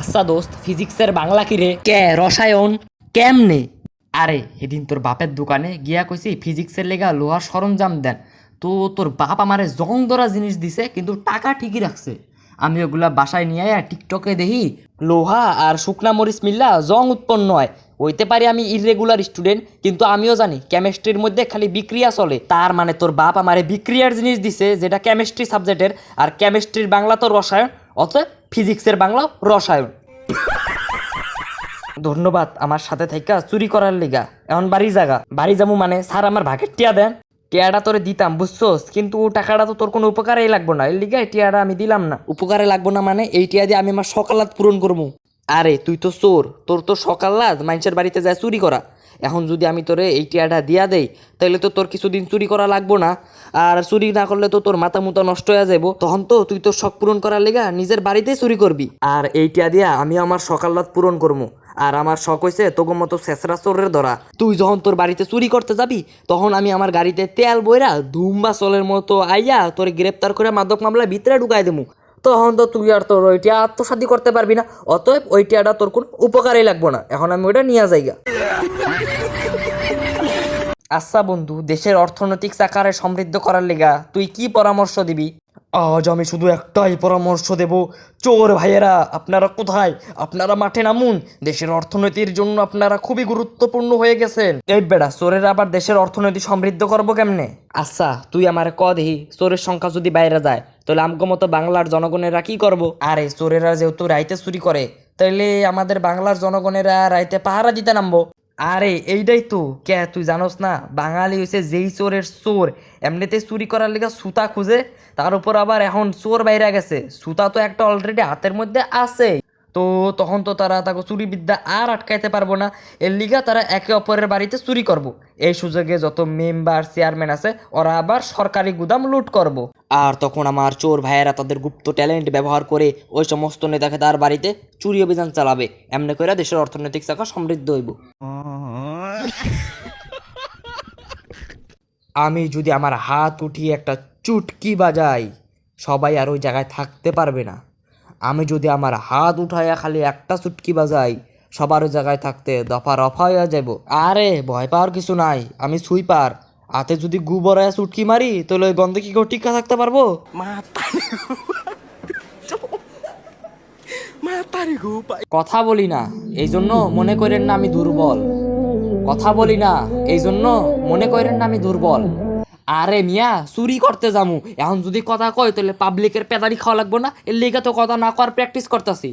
আচ্ছা দোস্ত, ফিজিক্সের বাংলা কি রে? কে রসায়ন কেমনে? আরে সেদিন তোর বাপের দোকানে গিয়া কইছি ফিজিক্সের লেগা লোহার সরঞ্জাম দেন, তো তোর বাপ আমারে জং ধরা জিনিস দিছে কিন্তু টাকা ঠিকই রাখছে। আমি ওগুলা বাসায় নিয়ে আয়া টিকটকে দেখি লোহা আর শুকনা মরিচ মিল্লা জং উৎপন্ন হয়। হইতে পারি আমি ইররেগুলার স্টুডেন্ট, কিন্তু আমিও জানি কেমিস্ট্রির মধ্যে খালি বিক্রিয়া চলে। তার মানে তোর বাপ আমারে বিক্রিয়ার জিনিস দিছে যেটা কেমিস্ট্রি সাবজেক্টের, আর কেমিস্ট্রির বাংলা তো রসায়ন, অতএব ফিজিক্সের বাংলা রসায়ন। ধন্যবাদ আমার সাথে থাইকা চুরি করার লিগা। এখন বাড়ি যাবো মানে স্যার আমার ভাগের টিয়া দেন। টিয়াটা তোরে দিতাম বুঝছোস, কিন্তু টাকাটা তো তোর কোনো উপকারেই লাগবো না, এর লিগা এই টিয়াটা আমি দিলাম না। উপকারে লাগবো না মানে এই টিয়া দিয়ে আমি আমার সকালাত পূরণ করবো। আরে তুই তো চোর, তোর তো সকালাত মানুষের বাড়িতে যায় চুরি করা। এখন যদি আমি তোরে এই টিয়াটা দিয়া দেই তাহলে তো তোর কিছুদিন চুরি করা লাগবো না, আর চুরি না করলে তো তোর মাথা মুতা নষ্ট হয়ে যাবো। তখন তো তুই তোর শখ পূরণ করার লেগা নিজের বাড়িতেই চুরি করবি, আর এই টিয়া দিয়া আমি আমার সকালাত পূরণ করবো। আর আমার শখ হয়েছে তোকে মতো শেষরা চোরের ধরা। তুই যখন তোর বাড়িতে চুরি করতে যাবি তখন আমি আমার গাড়িতে তেল বইরা ধুম্বা চলের মতো আইয়া তোর গ্রেপ্তার করে মাদক মামলার ভিতরে ঢুকাই দেবো। তখন তো তুই আর তোর ওইটা আত্মসাধি করতে পারবি না, অতএব ওই টিয়াটা তোর কোনো উপকারেই লাগবো না। এখন আমি ওইটা নিয়ে যাইগা। আচ্ছা বন্ধু, দেশের অর্থনৈতিক চাকারে সমৃদ্ধ করার লেগা তুই কি পরামর্শ দিবি? আজ আমি শুধু একটাই পরামর্শ দেব, চোর ভাইয়েরা আপনারা কোথায়? আপনারা মাঠে নামুন, দেশের অর্থনীতির জন্য আপনারা খুবই গুরুত্বপূর্ণ হয়ে গেছেন। এই বেড়া, চোরের আবার দেশের অর্থনীতি সমৃদ্ধ করবো কেমনে? আচ্ছা তুই আমার দেখি, চোরের সংখ্যা যদি বাইরে যায় তাহলে আমগো মতো বাংলার জনগণেরা কি করব? আরে চোরেরা যেহেতু রাইতে চুরি করে, তাইলে আমাদের বাংলার জনগণেরা রাইতে পাহারা দিতে নামবো। আরে এইটাই তো, কে তুই জানোস না বাঙালি হয়েছে যেই চোরের চোর, এমনিতে চুরি করার লেগে সুতা খুঁজে, তার উপর আবার এখন চোর বাইরে গেছে, সুতা তো একটা অলরেডি হাতের মধ্যে আছে। তো তখন তো তারা তাকে চুরি বিদ্যা আর আটকাইতে পারবো না, এর লিগা তারা একে অপরের বাড়িতে চুরি করব। এই সুযোগে যত মেম্বার চেয়ারম্যান আছে ওরা আবার সরকারি গুদাম লুট করব। আর তখন আমার চোর ভাইয়েরা তাদের গুপ্ত ট্যালেন্ট ব্যবহার করে ওই সমস্ত নেতাকে তার বাড়িতে চুরি অভিযান চালাবে। এমনি করে দেশের অর্থনৈতিক চাকা সমৃদ্ধ হইব। আমি যদি আমার হাত উঠিয়ে একটা চুটকি বাজাই, সবাই আর ওই জায়গায় থাকতে পারবে না। আমি যদি আমার হাত উঠাইয়া খালি একটা চুটকি বাজাই, সবার ওই জায়গায় থাকতে দফা রফা হইয়া যাব। আরে ভয় পাওয়ার কিছু নাই, আমি সুইপার। হাতে যদি গু বড়াইয়া চুটকি মারি তাহলে ওই গন্ধে কি কেউ টিকা থাকতে পারবো? কথা বলি না এই জন্য মনে করেন না আমি দুর্বল। কথা বলি না এই জন্য মনে করেন না আমি দুর্বল। আরে মিয়া, চুরি করতে যামু, এখন যদি কথা কয় তাহলে পাবলিকের পেদারি খাওয়া লাগবো না, এর লিগে তো কথা না করার প্র্যাকটিস করতেছি।